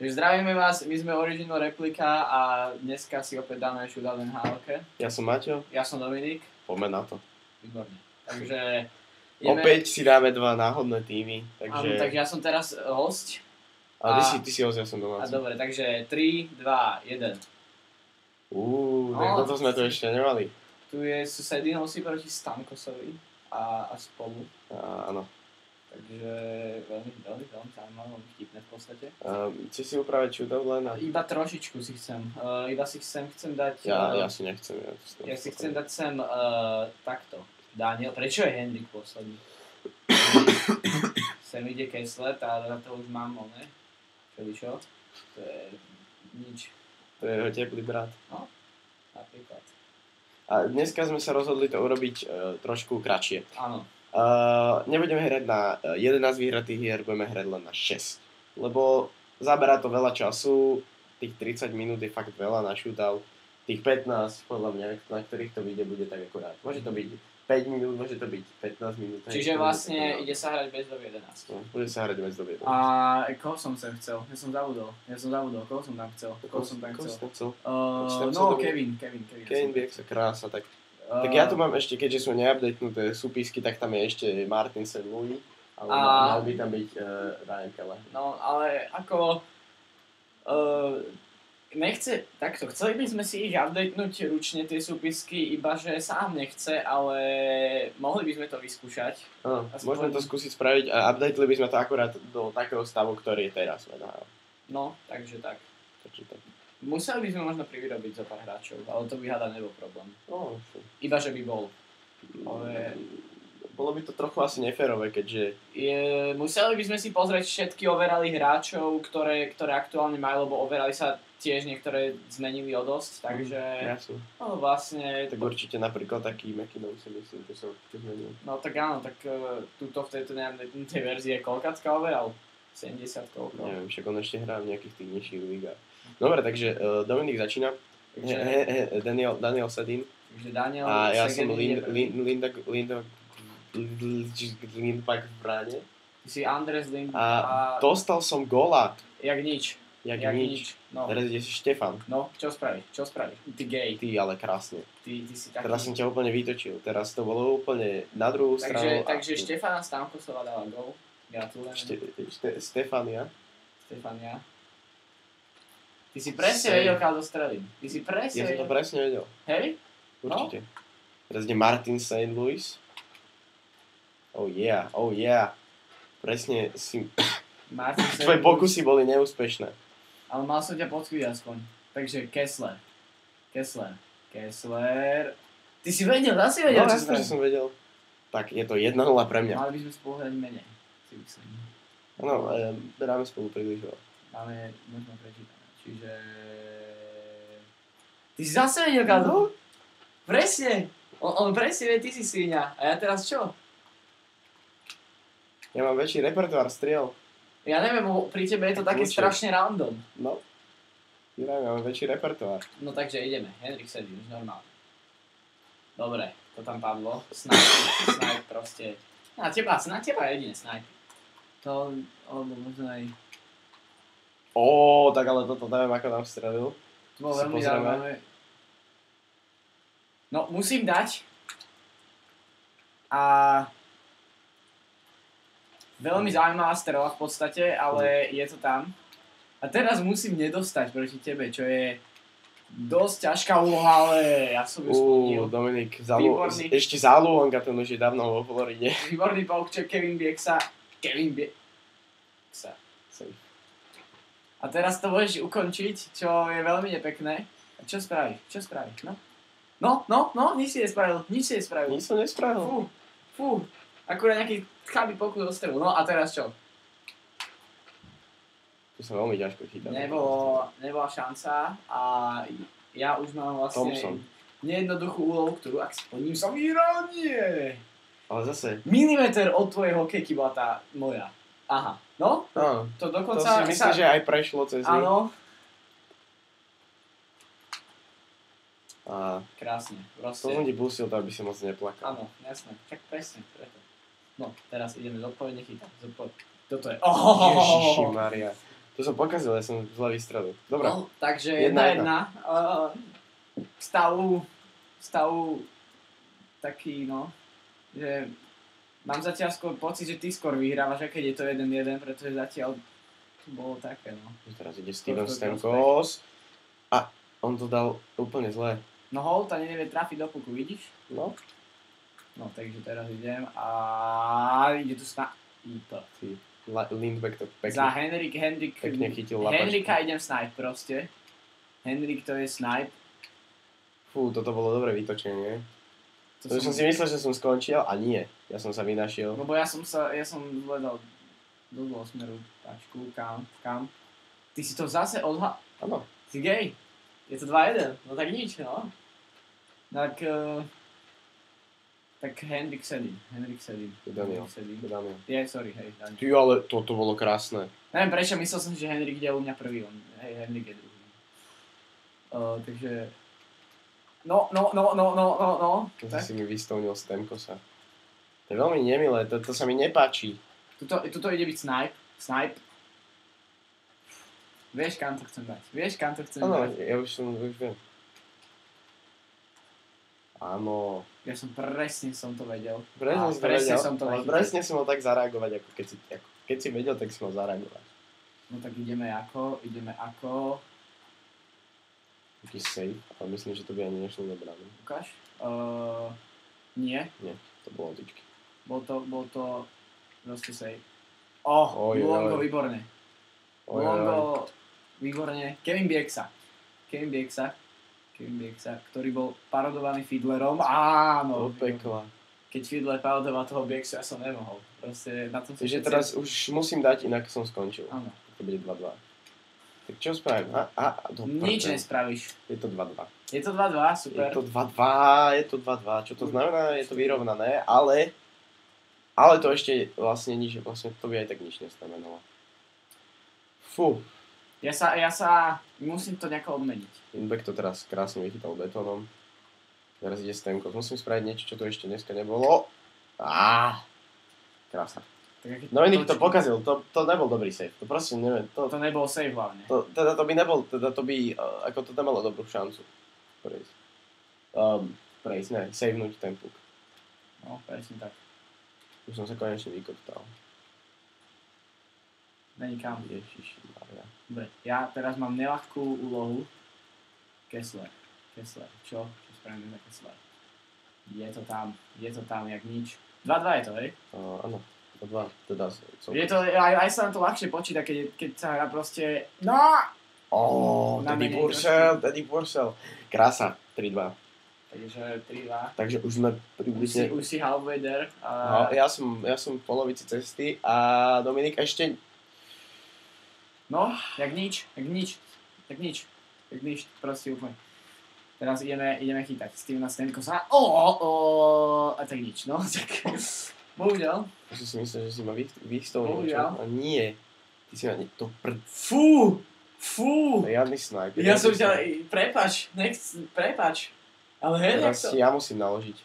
Takže zdravíme vás, my sme Original Replika a dneska si opäť dáme shootout v NHL-ke. Ja som Maťo. Ja som Dominik. Poďme na to. Výborne. Takže opäť si dáme dva náhodné týmy. Takže... Áno, takže ja som teraz host. A ty si host, ja som domáci. A dobre, takže 3, 2, 1. Tak toto sme to ešte nemali. Tu sú Sedinovci proti Stamkosovi a spolu. Áno. Takže veľmi zaujímavé, veľmi vtipné v podstate. Chceš si upraviť shootout len? Iba trošičku si chcem. Iba si chcem dať... Ja si nechcem. Ja si chcem dať sem takto. Daniel, prečo je Hendrik posledný? Sem ide Kessler, na to už mám oné. Čo? To je nič. To je jeho teplý brat. No, napríklad. A dneska sme sa rozhodli to urobiť trošku kratšie. Áno. Nebudeme hrať na 11 vyhratých hier, budeme hrať len na 6. Lebo zaberá to veľa času, tých 30 minút je fakt veľa na shootout. Tých 15, podľa mňa, na ktorých to vyjde, bude tak akurát. Môže to byť 5 minút, môže to byť 15 minút. Čiže vlastne ide sa hrať bez doby 11. No, bude sa hrať bez doby 11. A koho som sem chcel? Ja som zabudol. Koho som tam chcel? No, Kevin. Kevin Bieksa, krása, tak... Tak ja tu mám ešte, keďže sú neupdatenuté súpisky, tak tam je ešte Martin St. Louis, ale mal by tam byť Ryan Keller. No, ale ako... chceli by sme si ich updatenúť ručne, tie súpisky, iba že sám nechce, ale mohli by sme to vyskúšať. Môžeme to skúsiť spraviť a updateli by sme to akurát do takého stavu, ktorý je teraz. No, takže tak. Museli by sme možno privyrobiť zo pár hráčov, ale to by hádam nebol problém. No, iba že by bol. Ale... Bolo by to trochu asi neférové, keďže... Museli by sme si pozrieť všetky overally hráčov, ktoré aktuálne majú, lebo overally sa tiež niektoré zmenili o dosť, takže... Jasne. No vlastne... Tak určite napríklad taký McKinnon si myslím, že sa určite zmenil. No tak áno, tak túto v tejto tej verzii je koľkacká overall? 70 koľko? Neviem, však on ešte hrá v nejakých tých nižších ligách. Dobre, takže Dominik začína. Daniel Sedin. Daniel a ja som Lindbach v bráne. Ty si Andres Lindbach. A dostal som góla. Jak nič. No. Teraz ide si Štefan. No, čo spravíš? Ty gay. Ty ale krásne. Ty si taký... Teraz som ťa úplne vytočil. Teraz to bolo úplne na druhú stranu. Takže Štefana Stamkosova dala gól. Gratulujem. Stefania. Ty si presne vedel, kam dostrelím. Ja som to presne vedel. Hej? Určite. No? Teraz ide Martin St. Louis. Oh yeah. Presne si... Tvoje pokusy boli neúspešné. Ale mal som ťa podchvíľ aspoň. Takže Kessler. Ty si vedel, čo som, že som vedel. Tak, je to 1-0 pre mňa. Mali by sme spolu hrať menej. Áno, dáme spolu príliš veľa. Máme možno prečítať. Čiže... Ty si zase vedel, Kado? Presne! On presne vie, ty si sviňa. A ja teraz čo? Ja mám väčší repertoár striel. Ja neviem, pri tebe je to také strašne random. No. Ja mám väčší repertoár. No takže ideme. Hendrik sedí, už normálne. Dobre, to tam padlo. Snipe proste. Na teba jedine snipe. To, alebo možno aj... Tak ale toto neviem, ako tam strelil. To bolo veľmi zaujímavé. No, musím dať. A... Veľmi zaujímavá strela v podstate, ale je to tam. A teraz musím nedostať proti tebe, čo je dosť ťažká úloha, ale ja som ju splnil. Dominik, ešte zálohovka, ten už je dávno vo Floride. Výborný poukček Kevin Bieksa. A teraz to môžeš ukončiť, čo je veľmi nepekné. A čo spravíš? No, nič si nespravil. Nič som nespravil. Fú. Akurát nejaký chabý pokus do strelu. No a teraz čo? To sa veľmi ťažko chytá. Nebola šanca a ja už mám vlastne nejednoduchú úlohu, ktorú ak splním som vyrovnie. Ale zase... Milimeter od tvojej hokejky bola tá moja. Aha. No? To dokonca... To si myslím, že aj prešlo cez nich. Áno. Krásne. To som ti pustil, to aby si moc neplakal. Áno, jasné. Tak presne, preto. No, teraz ideme zodpovedne chytať. Toto je... Ježišimaria. To som pokazil, ja som zle vystrelil. Dobre. No, takže 1-1. 1-1. Stavu taký, no, že mám zatiaľ skôr pocit, že ty skôr vyhrávaš, a keď je to 1-1, pretože zatiaľ to bolo také, no. Teraz ide Steven Stamkos a on to dal úplne zle. No Holt ani nevie trafiť do puku, vidíš? No. No, takže teraz idem a ide tu Lindbeck to za pekne Henrik chytil lapačku. Henrika idem snipe proste. Henrik to je snipe. Fú, toto bolo dobré vytočenie. To som si myslel, že som skončil a nie. Ja som sa vynašiel. Lebo ja som hľadal do zlého smeru tačku, kam. Ty si to zase Áno. Si gej. Je to 2-1. No tak nič, no. Tak Henrik sedí. Daniel. Sorry, hej, Daniel. Ty, ale toto bolo krásne. Neviem prečo, myslel som, že Henrik ide u mňa prvý, Henrik je druhý. Takže... No. To si mi vystovnil Stamkosa. To je veľmi nemilé, to sa mi nepáči. Tuto ide byť snipe. Vieš, kam to chcem dať. Áno, ja už viem. Áno. Ja som presne to vedel. Presne som to vedel. Presne som mal tak zareagovať, ako keď si vedel, tak si mal zareagovať. No tak ideme ako... Taký save, ale myslím, že to by ani nešlo do brány. Ukáž? Nie. Nie, to bolo otičky. Bol to proste save. Luongo, výborne. Luongo, výborne. Kevin Bieksa, ktorý bol parodovaný Fiedlerom. Áno. Do pekla. Keď Fiedler parodoval toho Bieksu, ja som nemohol. Proste na tom Takže teraz už musím dať, inak som skončil. Áno. To bude 2-2. Tak čo spravím? Nič nespravíš. Je to 2-2. Je to 2-2, super. Je to 2-2. Čo to znamená? Je to vyrovnané, ale to ešte vlastne nič, vlastne to by aj tak nič neznamenalo. Fú. Ja sa musím to nejako obmeniť. Lindbeck to teraz krásne vychytal betónom. Teraz ide Stamkos. Musím spraviť niečo, čo tu ešte dneska nebolo. Krása. Dominik to pokazil, to nebol dobrý save. To proste neviem. To nebol save hlavne. To by ako to nemalo dobrú šancu. Prejsť, savenúť ten puk. No, presne tak. Už som sa konečne vykoptal. Není kam. Ježišmaria. Dobre, ja teraz mám neľahkú úlohu. Kessler. Čo spravíme za Kessler? Je to tam jak nič. 2-2 je to, hej? Áno. 2, teda je to, aj sa nám to ľahšie počíta, keď sa hrá proste... No! Teddy Purcell. Krása, 3-2. Takže 3-2. Takže už sme približne... Už si halfway there. Ja som v polovici cesty a Dominik ešte... No, jak nič, proste úplne. Teraz ideme chytať Stevena Stamkosa. A tak nič, no, tak... Bohužiaľ. Ja som si myslel, že si ma vystovnil, čo? A nie. Ty si ma to Fú! Riadny sniper. Ja som ťa... Prepáč. Ale hej, teraz si ja musím naložiť.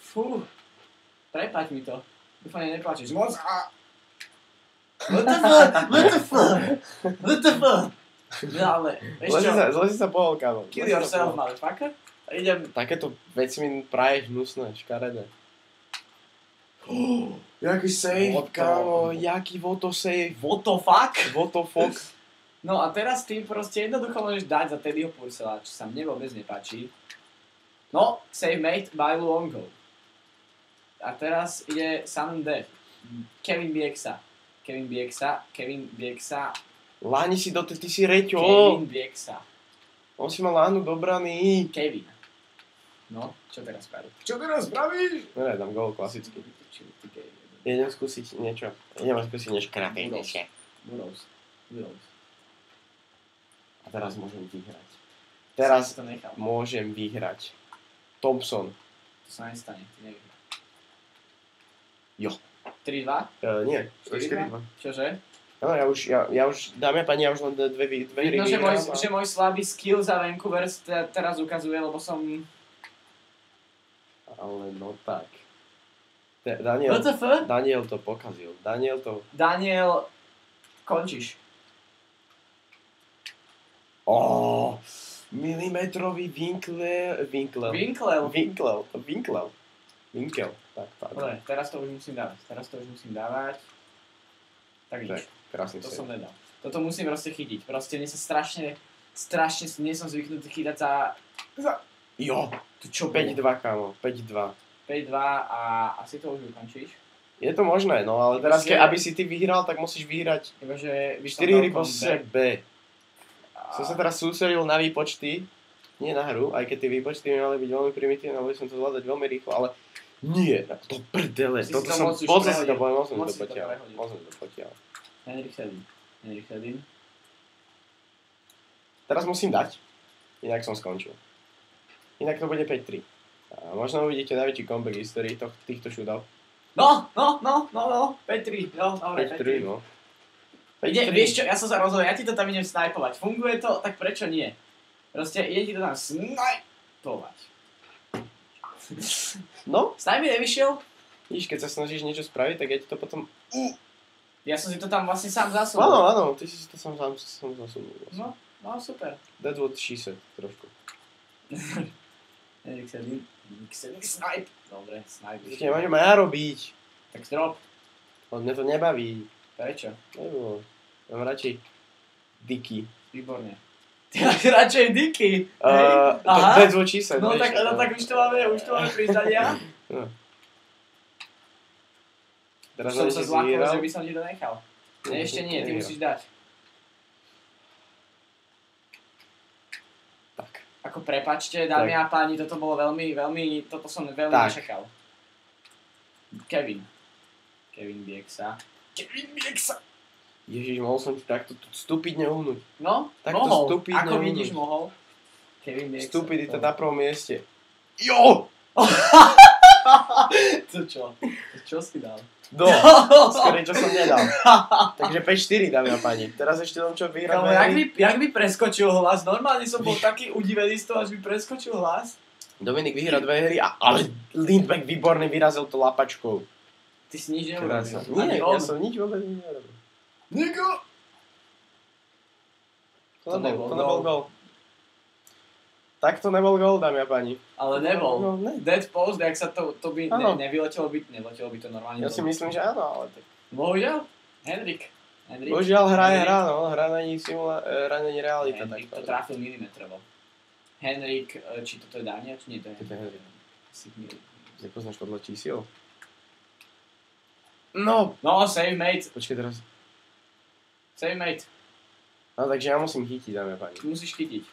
Fú. Prepáč mi to. Dúfam, nepláčeš moc. What the fuck? No ale, vieš čo? Zle si sa pohol, kámo. Kill yourself, motherfucker. Idem. Takéto veci mi praješ hnusné, škaredé. Jaký save, kámo, jaký voto save. What the fuck? No a teraz ty proste jednoducho môžeš dať za Teddyho Purcella, čo sa mne vôbec nepáči. No, save made by Luongo. A teraz ide sudden death. Kevin Bieksa. Láni si ty si reťo. Kevin Bieksa. On si mal láhnuť do brany. Kevin. No, čo teraz spravíš? No, dám gól klasicky. Idem skúsiť niečo kratejšie. Burrows. A teraz môžem vyhrať. Thompson. To sa nestane, ty nevyhrá. Jo. 3-2? Nie, 4-2. Čože? No, ja už, dámy a pani, ja už len dve hry vyhrám. Že môj slabý skill za Vancouver teraz ukazuje, lebo som... Ale no tak. Daniel to pokazil. Daniel, končíš. Milimetrový Winkel. Tak. Dobre, teraz to už musím dávať. Tak nič. Krásny To save. som nedal. Toto musím proste chytiť. Proste mne sa strašne nie som zvyknutý chytať za... Jo, To čo 5-2, kámo, 5-2. 5-2 a asi to už ukončíš. Je to možné, no ale teraz, Proste- aby si ty vyhral, tak musíš vyhrať Ibaže 4 hry po sebe. Som sa teraz sústredil na výpočty, nie na hru, aj keď tie výpočty mi mali byť veľmi primitívne, ale som to zvládať veľmi rýchlo, ale nie, to prdele, Si toto to som, moc už moc si to prehodil. povedal, Moc si to prehodil. moc som to potiaľ. Henrik Sedin. Teraz musím dať, inak som skončil. Inak to bude 5-3. A možno uvidíte najväčší comeback v histórii týchto shootov. No, 5-3, no, dobre, 5-3, no. Vieš čo, ja som sa rozhodol, ja ti to tam idem snajpovať. Funguje to, tak prečo nie? Proste ide ti to tam snajpovať. No, Snaj mi nevyšiel? vidíš, keď sa snažíš niečo spraviť, tak ja ti to potom... Ja som si to tam vlastne sám zasunul. Áno, ty si to sám zasunul. Vlastne. No, super. That's what she said, trošku. Henrik Sedin, snipe. Dobre, snipe. Ešte nemôžem ja robiť. Tak drop. Ale mňa to nebaví. Prečo? Nebo, mám radšej Dicky. Výborne. Ty máš radšej Dicky. Aha. That's what she said. No vieš. tak už to máme priznania. No. Teraz Som sa zlákol, vyhral. že by som ti to nechal. Ne, ešte nie, ty musíš dať. Tak. Ako prepáčte, dámy a páni, toto bolo toto som veľmi Tak. nečakal. Kevin Bieksa. Ježiš, mohol som ti takto stupidne uhnúť. No, Tak to mohol, stupidne ako uhnúť. vidíš, mohol. Kevin Bieksa. Stupidita na prvom mieste. Jo! To čo? Čo si dal? Do! Skôr čo som nedal. Takže 5-4, dámy a páni. Teraz ešte len čo vyhrať. Kámo, jak mi preskočil hlas? Normálne som bol taký udivený z toho, až mi preskočil hlas. Dominik vyhrá 2 hry, ale Lindbeck výborne vyrazil to lapačkou. Ty si nič Krása. neurobil. Nie, Ani ja som nič vôbec nerobil. Niko! To nebol gól. Tak to nebol gól, dámy a páni. Ale nebol. No, ne. Dead post, jak sa to by Áno. nevyletelo by to normálne. Ja si myslím, že áno, ale tak. Bohužiaľ, Henrik. Božiaľ, hra je hra, no. Hra není realita. Henrik to Tak. trafil milimetrovo. Henrik, či toto je Dánia, či nie to je To je Henrik. Asi nie. Nepoznáš podľa čísiel? No! No, save mate. Počkej teraz. Save mate. No takže ja musím chytiť, dámy a páni. Ty musíš chytiť.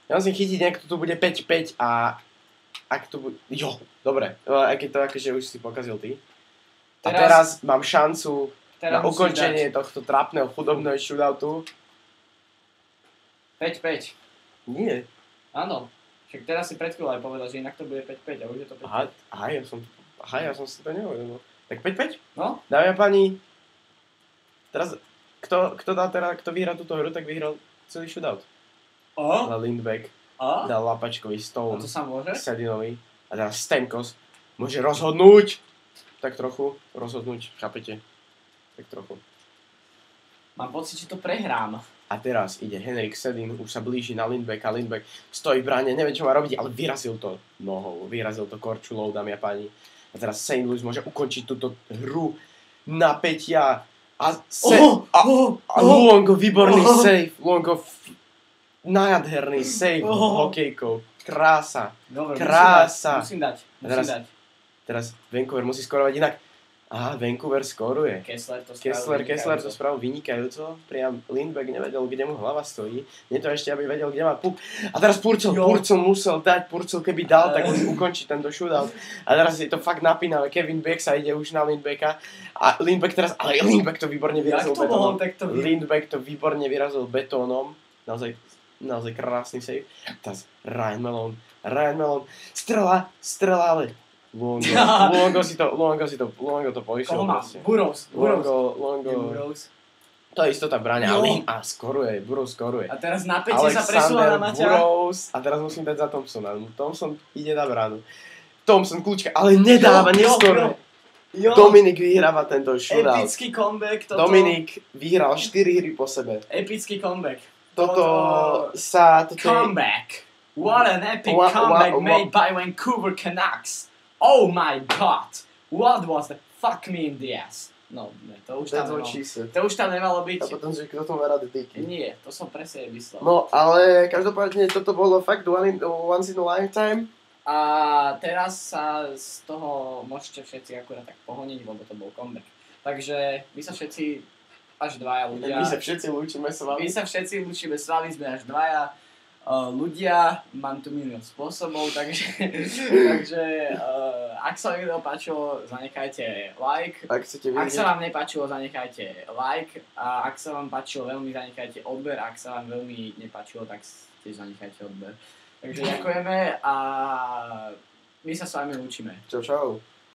Ja musím chytiť, ak to tu bude 5-5 a... Ak to bude... Jo, dobre. Aj keď to akože už si pokazil ty. A teraz mám šancu na musíš ukončenie tohto trápneho chudobného shootoutu. 5-5. Nie. Áno. Však teraz si pred chvíľou aj povedal, že inak to bude 5-5 a už je to 5-5. Ja som si to neuvedomil. Tak 5-5? No? Dámy a páni, teraz, kto vyhrá túto hru, tak vyhral celý shootout. Na Lindbeck, dal lapačkový A Stone, to sa môže? Sedinovi a teraz Stamkos môže rozhodnúť. Tak trochu, chápete? Tak trochu. Mám pocit, že to prehrám. A teraz ide Henrik Sedin, už sa blíži na Lindbecka, Lindbeck stojí v bráne, nevie čo má robiť, ale vyrazil to nohou, vyrazil to korčulou, dámy a páni. A teraz St. Louis môže ukončiť túto hru napätia a Luongo výborný save, Luongo nádherný save hokejkou, krása, Dobre, krása. Musím dať. Teraz Vancouver musí skorovať inak. Aha, Vancouver skoruje. Kessler to spravil vynikajúco. Priam Lindbeck nevedel, kde mu hlava stojí. Nie to ešte, aby vedel, kde má puk. A teraz Purcell musel dať. Purcell keby dal, tak ukončí tento shootout. A teraz je to fakt napínavé. Kevin Bieksa ide už na Lindbecka. A Lindbeck teraz, ale Lindbeck to výborne vyrazil betónom. Lindbeck to výborne vyrazil betónom. Naozaj krásny save. Teraz Ryan Malone. Strela, ale Luongo to poišiel. Koho mám? Burrows. To je istota v bráne. A skoruje, Burrows skoruje. A teraz napätie sa presúva na Maťa. Burrows, a teraz musím dať za Thompsona. Thompson ide na bránu. Thompson kľúčka, ale nedáva, neskoruje. Dominik vyhráva tento shootout. Epický comeback. Dominik vyhral 4 hry po sebe. Epický comeback. toto je... Comeback. What an epic comeback made by Vancouver Canucks. Oh my god. What was the fuck me in the ass? No, ne, to už tam nemalo byť. A potom, že kto tomu verá detiky. Nie, to som presne vyslal. No, ale každopádne toto bolo fakt once in a lifetime. A teraz sa z toho môžete všetci akurát tak pohoniť, lebo to bol comeback. Takže my sa všetci až dvaja ľudia... My sa všetci lúčime s vami. Sme až dvaja ľudia, mám tu milión spôsobov, takže ak sa vám video páčilo, zanechajte like. Ak sa vám nepáčilo, zanechajte like. A ak sa vám páčilo veľmi, zanechajte odber. Ak sa vám veľmi nepáčilo, tak tiež zanechajte odber. Takže ďakujeme a my sa s vami lúčime. Čau.